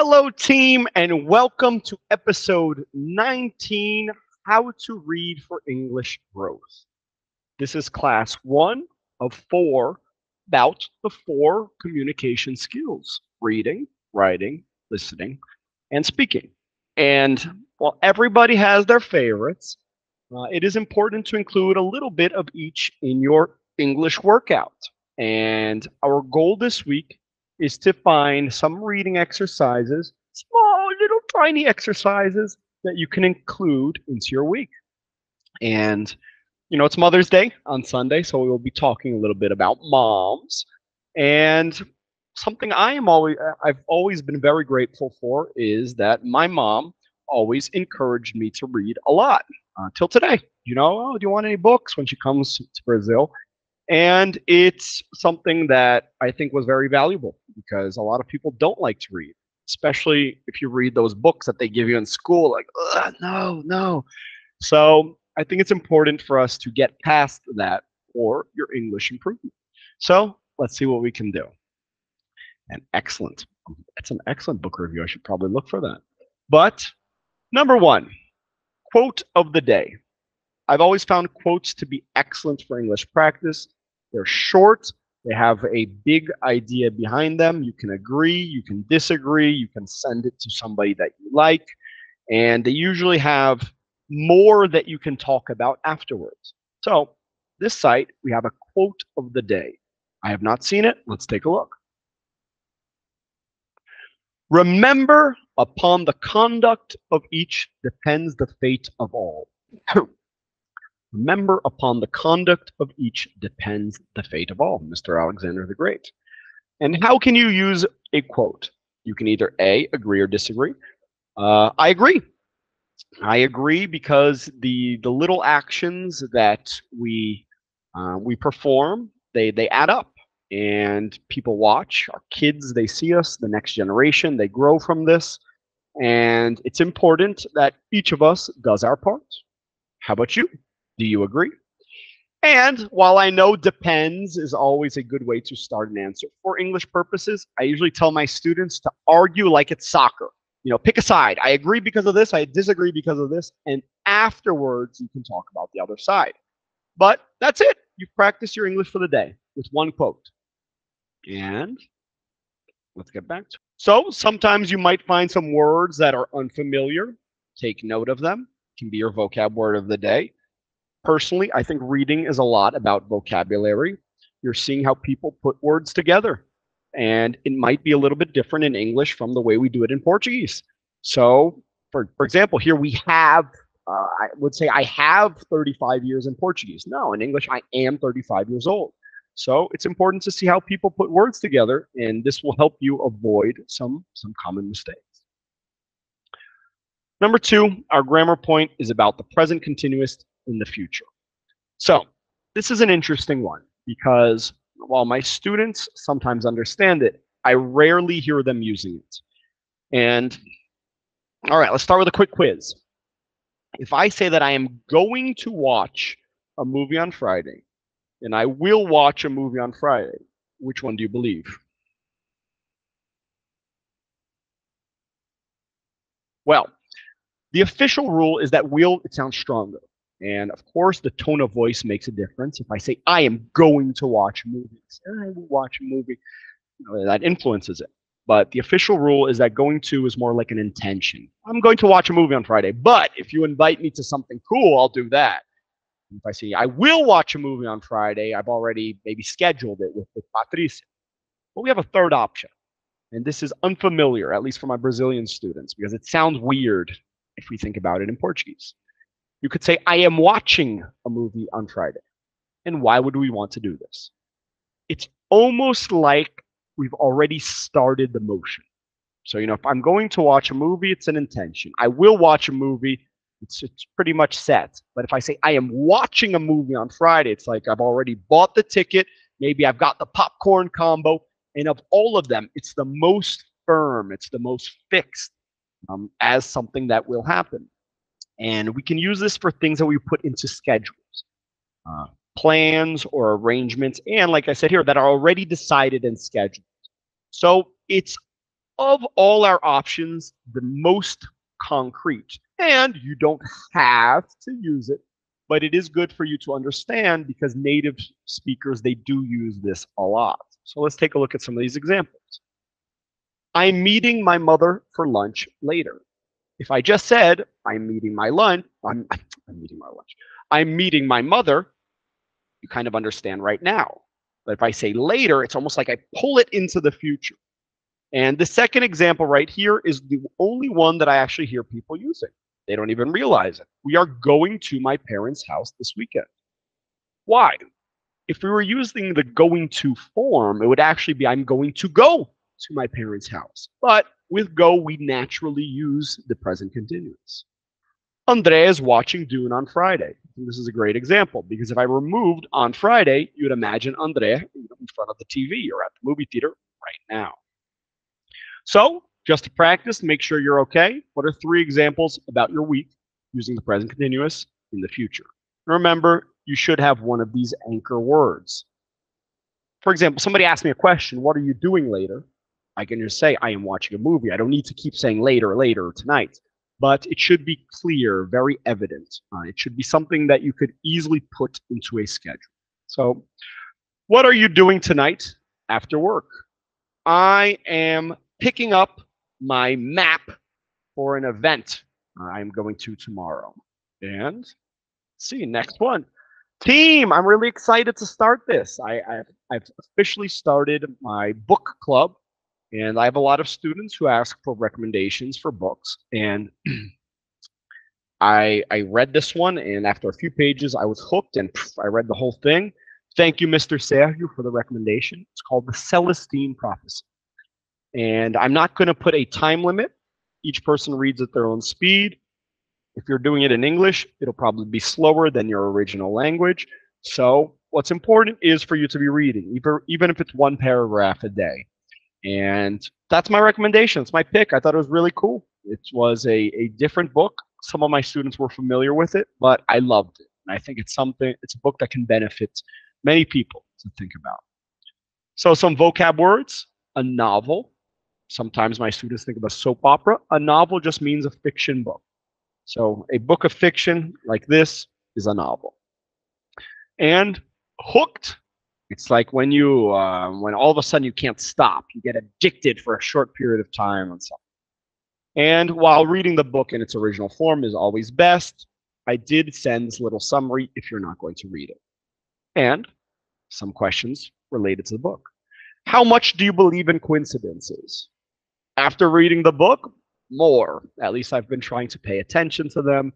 Hello, team, and welcome to episode 19, How to Read for English Growth. This is class one of four about the four communication skills: reading, writing, listening, and speaking. And while everybody has their favorites, it is important to include a little bit of each in your English workout. And our goal this week is to find some reading exercises, small, little, tiny exercises that you can include into your week. And, it's Mother's Day on Sunday, so we will be talking a little bit about moms. And something I've always been very grateful for is that my mom always encouraged me to read a lot till today. Oh, do you want any books when she comes to Brazil? And it's something that I think was very valuable because a lot of people don't like to read, especially if you read those books that they give you in school, like, ugh, no, no. So I think it's important for us to get past that for your English improvement. So let's see what we can do. And excellent. That's an excellent book review. I should probably look for that. But number one, quote of the day. I've always found quotes to be excellent for English practice. They're short. They have a big idea behind them. You can agree, you can disagree, you can send it to somebody that you like, and they usually have more that you can talk about afterwards. So this site, we have a quote of the day. I have not seen it. Let's take a look. Remember, upon the conduct of each depends the fate of all. Remember, upon the conduct of each depends the fate of all, Mr. Alexander the Great. And how can you use a quote? You can either A, agree or disagree. I agree. I agree because the little actions that we perform, they add up, and people watch. Our kids, they see us. The next generation, they grow from this, and it's important that each of us does our part. How about you? Do you agree? And while I know depends is always a good way to start an answer, for English purposes, I usually tell my students to argue like it's soccer. Pick a side. I agree because of this. I disagree because of this. And afterwards, you can talk about the other side. But that's it. You've practiced your English for the day with one quote. And let's get back to it. So sometimes you might find some words that are unfamiliar. Take note of them. It can be your vocab word of the day. Personally, I think reading is a lot about vocabulary. You're seeing how people put words together. And it might be a little bit different in English from the way we do it in Portuguese. So, for example, here we have, I would say I have 35 years in Portuguese. No, in English, I am 35 years old. So it's important to see how people put words together, and this will help you avoid some common mistakes. Number two, our grammar point is about the present continuous in the future. So this is an interesting one because while my students sometimes understand it, I rarely hear them using it. And all right, let's start with a quick quiz. If I say that I am going to watch a movie on Friday, and I will watch a movie on Friday, which one do you believe? Well, the official rule is that will, it sounds stronger. And of course, the tone of voice makes a difference. If I say, I am going to watch a movie, I will watch a movie, that influences it. But the official rule is that going to is more like an intention. I'm going to watch a movie on Friday, but if you invite me to something cool, I'll do that. If I say, I will watch a movie on Friday, I've already maybe scheduled it with Patricia. But we have a third option. And this is unfamiliar, at least for my Brazilian students, because it sounds weird if we think about it in Portuguese. You could say, I am watching a movie on Friday. And why would we want to do this? It's almost like we've already started the motion. So, if I'm going to watch a movie, it's an intention. I will watch a movie, it's pretty much set. But if I say, I am watching a movie on Friday, it's like I've already bought the ticket. Maybe I've got the popcorn combo. And of all of them, it's the most firm, it's the most fixed as something that will happen. And we can use this for things that we put into schedules, plans or arrangements, and like I said here, that are already decided and scheduled. So it's of all our options, the most concrete. And you don't have to use it, but it is good for you to understand because native speakers, they do use this a lot. So let's take a look at some of these examples. I'm meeting my mother for lunch later. If I just said I'm meeting my lunch, I'm meeting my lunch. I'm meeting my mother, you kind of understand right now. But if I say later, it's almost like I pull it into the future. And the second example right here is the only one that I actually hear people using. They don't even realize it. We are going to my parents' house this weekend. Why? If we were using the going to form, it would actually be I'm going to go to my parents' house. But with go, we naturally use the present continuous. Andrea is watching Dune on Friday. And this is a great example because if I removed on Friday, you'd imagine Andrea in front of the TV or at the movie theater right now. So, just to practice, make sure you're okay. What are 3 examples about your week using the present continuous in the future? Remember, you should have one of these anchor words. For example, somebody asked me a question, what are you doing later? I can just say, I am watching a movie. I don't need to keep saying later, later, tonight. But it should be clear, very evident. It should be something that you could easily put into a schedule. So, what are you doing tonight after work? I am picking up my map for an event I'm going to tomorrow. And see, next one. Team, I'm really excited to start this. I've officially started my book club, and I have a lot of students who ask for recommendations for books. And I read this one, and after a few pages, I was hooked, and I read the whole thing. Thank you, Mr. Sergio, for the recommendation. It's called The Celestine Prophecy. And I'm not going to put a time limit. Each person reads at their own speed. If you're doing it in English, it'll probably be slower than your original language. So what's important is for you to be reading, even if it's 1 paragraph a day. And that's my recommendation. It's my pick. I thought it was really cool. It was a different book. Some of my students were familiar with it, but I loved it. And I think it's a book that can benefit many people to think about. So some vocab words, a novel. Sometimes my students think of a soap opera. A novel just means a fiction book. So a book of fiction like this is a novel. And hooked, it's like when when all of a sudden you can't stop. You get addicted for a short period of time on something. And while reading the book in its original form is always best, I did send this little summary if you're not going to read it. And some questions related to the book. How much do you believe in coincidences? After reading the book, more. At least I've been trying to pay attention to them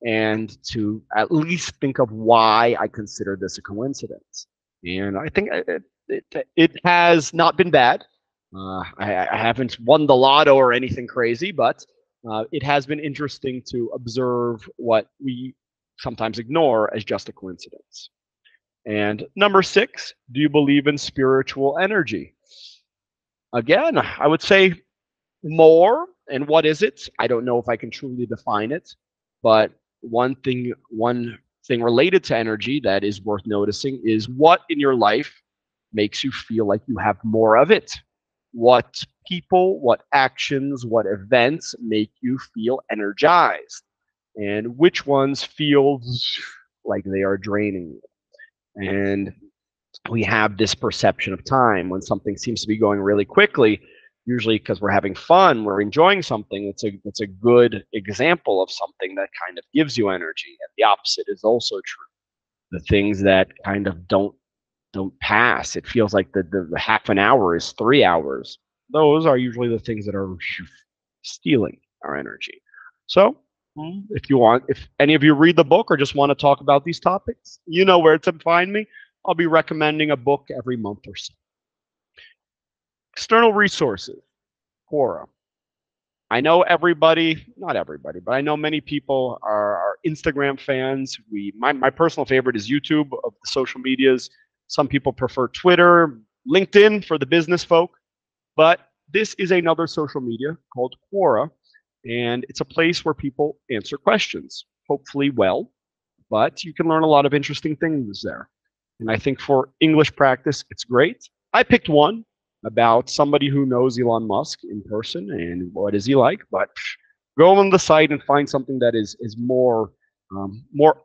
and to at least think of why I consider this a coincidence. And I think it has not been bad. I haven't won the lotto or anything crazy, but it has been interesting to observe what we sometimes ignore as just a coincidence. And number 6, do you believe in spiritual energy? Again, I would say more. And what is it? I don't know if I can truly define it, but one thing related to energy that is worth noticing is what in your life makes you feel like you have more of it. What people, what actions, what events make you feel energized, and which ones feel like they are draining you. And we have this perception of time when something seems to be going really quickly. Usually because we're having fun, we're enjoying something. It's a good example of something that kind of gives you energy. And the opposite is also true. The things that kind of don't pass. It feels like the half an hour is 3 hours. Those are usually the things that are stealing our energy. So if any of you read the book or just want to talk about these topics, you know where to find me. I'll be recommending a book every month or so. External resources, Quora. I know everybody, not everybody, but I know many people are Instagram fans. My personal favorite is YouTube of the social medias. Some people prefer Twitter, LinkedIn for the business folk. But this is another social media called Quora, and it's a place where people answer questions, hopefully well, but you can learn a lot of interesting things there. And I think for English practice, it's great. I picked one. about somebody who knows Elon Musk in person and what is he like, but go on the site and find something that is more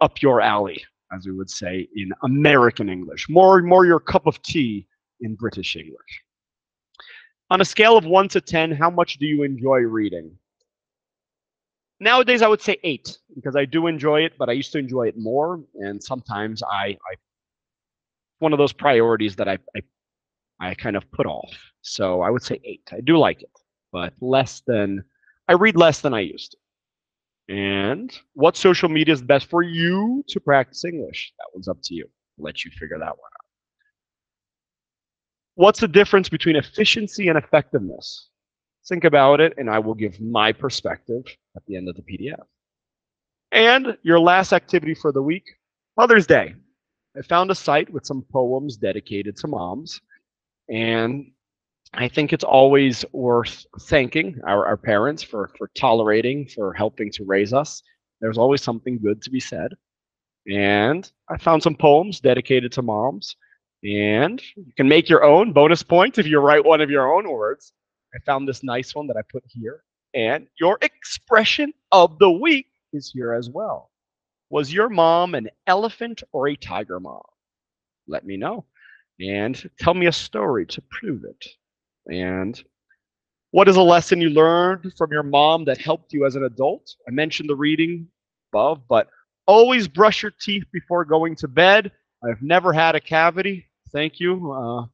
up your alley, as we would say in American English, more your cup of tea in British English. On a scale of 1 to 10, how much do you enjoy reading? Nowadays, I would say 8 because I do enjoy it, but I used to enjoy it more, and sometimes I one of those priorities that I kind of put off. So I would say 8. I do like it, but I read less than I used to. And what social media is best for you to practice English? That one's up to you. I'll let you figure that one out. What's the difference between efficiency and effectiveness? Think about it, and I will give my perspective at the end of the PDF. And your last activity for the week, Mother's Day. I found a site with some poems dedicated to moms, and I think it's always worth thanking our parents for tolerating, for helping to raise us. There's always something good to be said. And I found some poems dedicated to moms. And you can make your own bonus points if you write one of your own words. I found this nice one that I put here. And your expression of the week is here as well. Was your mom an elephant or a tiger mom? Let me know. And tell me a story to prove it. And what is a lesson you learned from your mom that helped you as an adult? I mentioned the reading above, but always brush your teeth before going to bed. I've never had a cavity. Thank you.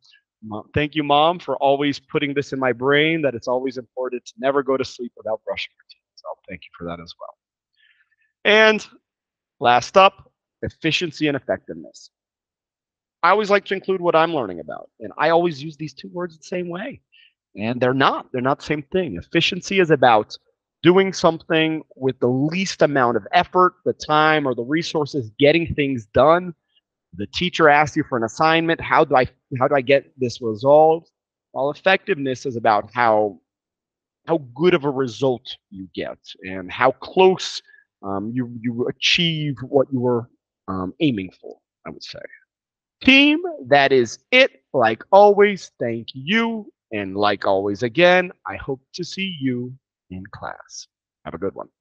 Thank you, Mom, for always putting this in my brain that it's always important to never go to sleep without brushing your teeth. So thank you for that as well. And last up, efficiency and effectiveness. I always like to include what I'm learning about, and I always use these two words the same way. And they're not. They're not the same thing. Efficiency is about doing something with the least amount of effort, the time, or the resources, getting things done. The teacher asks you for an assignment. How do I get this resolved? While effectiveness is about how good of a result you get and how close you achieve what you were aiming for, I would say. Team, that is it. Like always, thank you. And like always, again, I hope to see you in class. Have a good one.